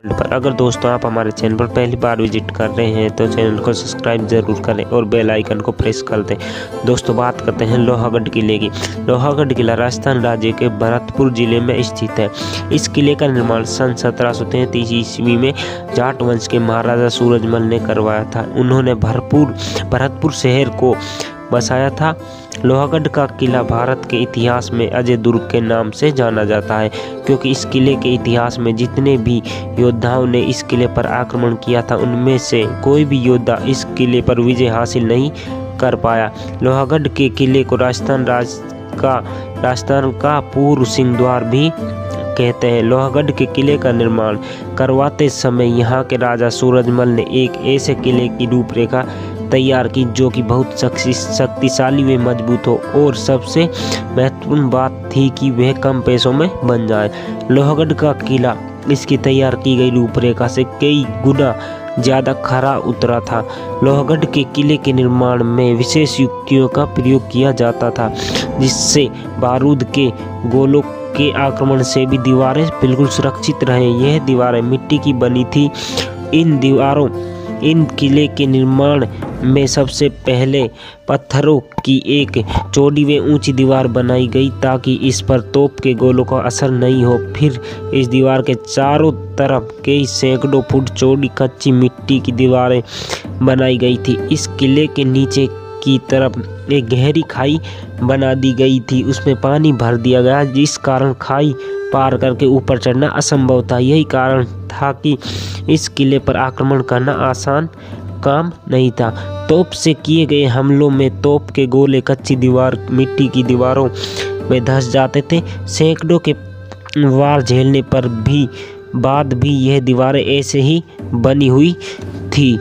पर अगर दोस्तों आप हमारे चैनल पर पहली बार विजिट कर रहे हैं तो चैनल को सब्सक्राइब जरूर करें और बेल आइकन को प्रेस कर दें। दोस्तों बात करते हैं लोहागढ़ किले की। लोहागढ़ किला राजस्थान राज्य के भरतपुर जिले में स्थित है। इस किले का निर्माण सन 1733 ईस्वी में जाट वंश के महाराजा सूरजमल ने करवाया था। उन्होंने भरतपुर शहर को बसाया था। लोहागढ़ का किला भारत के इतिहास में अजय दुर्ग के नाम से जाना जाता है, क्योंकि इस किले के इतिहास में जितने भी योद्धाओं ने इस किले पर आक्रमण किया था उनमें से कोई भी योद्धा इस किले पर विजय हासिल नहीं कर पाया। लोहागढ़ के किले को राजस्थान का पूर्व सिंह द्वार भी कहते हैं। लोहागढ़ के किले का निर्माण करवाते समय यहाँ के राजा सूरजमल ने एक ऐसे किले की रूपरेखा तैयार की जो कि बहुत शक्तिशाली व मजबूत हो, और सबसे महत्वपूर्ण बात थी कि वह कम पैसों में बन जाए। लोहागढ़ का किला इसकी तैयार की गई रूपरेखा से कई गुना ज़्यादा खरा उतरा था। लोहागढ़ के किले के निर्माण में विशेष युक्तियों का प्रयोग किया जाता था, जिससे बारूद के गोलों के आक्रमण से भी दीवारें बिल्कुल सुरक्षित रहे। यह दीवारें मिट्टी की बनी थी। इन किले के निर्माण में सबसे पहले पत्थरों की एक चौड़ी व ऊंची दीवार बनाई गई ताकि इस पर तोप के गोलों का असर नहीं हो। फिर इस दीवार के चारों तरफ कई सैकड़ों फुट चौड़ी कच्ची मिट्टी की दीवारें बनाई गई थी। इस किले के नीचे की तरफ एक गहरी खाई बना दी गई थी। उसमें पानी भर दिया गया, जिस कारण खाई पार करके ऊपर चढ़ना असंभव था। यही कारण था कि इस किले पर आक्रमण करना आसान काम नहीं था। तोप से किए गए हमलों में तोप के गोले कच्ची दीवार मिट्टी की दीवारों में धंस जाते थे। सैकड़ों के वार झेलने पर बाद भी यह दीवारें ऐसे ही बनी हुई थी।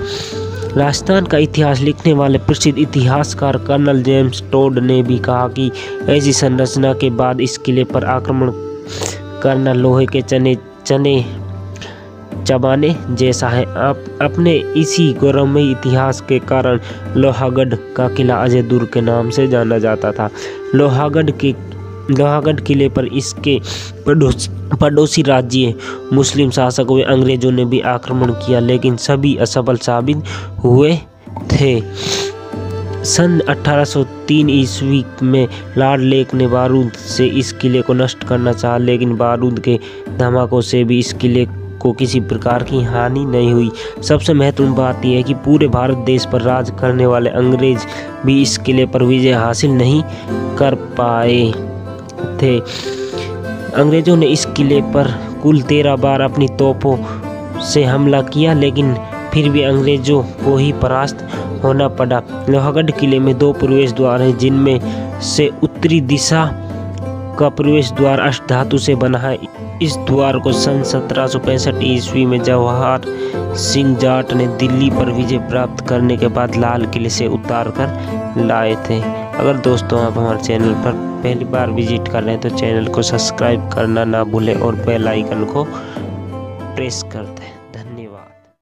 राजस्थान का इतिहास लिखने वाले प्रसिद्ध इतिहासकार कर्नल जेम्स टोड ने भी कहा कि ऐसी संरचना के बाद इस किले पर आक्रमण करना लोहे के चने चबाने जैसा है। अपने इसी गौरवमयी इतिहास के कारण लोहागढ़ का किला अजय दुर्ग के नाम से जाना जाता था। लोहागढ़ किले पर इसके पड़ोसी राज्य मुस्लिम शासकों व अंग्रेजों ने भी आक्रमण किया, लेकिन सभी असफल साबित हुए थे। सन 1803 ईस्वी में लॉर्ड लेक ने बारूद से इस किले को नष्ट करना चाहा, लेकिन बारूद के धमाकों से भी इस किले को किसी प्रकार की हानि नहीं हुई। सबसे महत्वपूर्ण बात यह है कि पूरे भारत देश पर राज करने वाले अंग्रेज भी इस किले पर विजय हासिल नहीं कर पाए थे। अंग्रेजों ने इस किले पर कुल 13 बार अपनी तोपों से हमला किया, लेकिन फिर भी अंग्रेजों को ही परास्त होना पड़ा। लोहागढ़ किले में 2 प्रवेश द्वार हैं, जिनमें से उत्तरी दिशा का प्रवेश द्वार अष्टधातु से बना है। इस द्वार को सन 1765 ईस्वी में जवाहर सिंह जाट ने दिल्ली पर विजय प्राप्त करने के बाद लाल किले से उतार कर लाए थे। अगर दोस्तों आप हमारे चैनल पर पहली बार विजिट कर रहे हैं तो चैनल को सब्सक्राइब करना ना भूलें और बेल आइकन को प्रेस कर दें।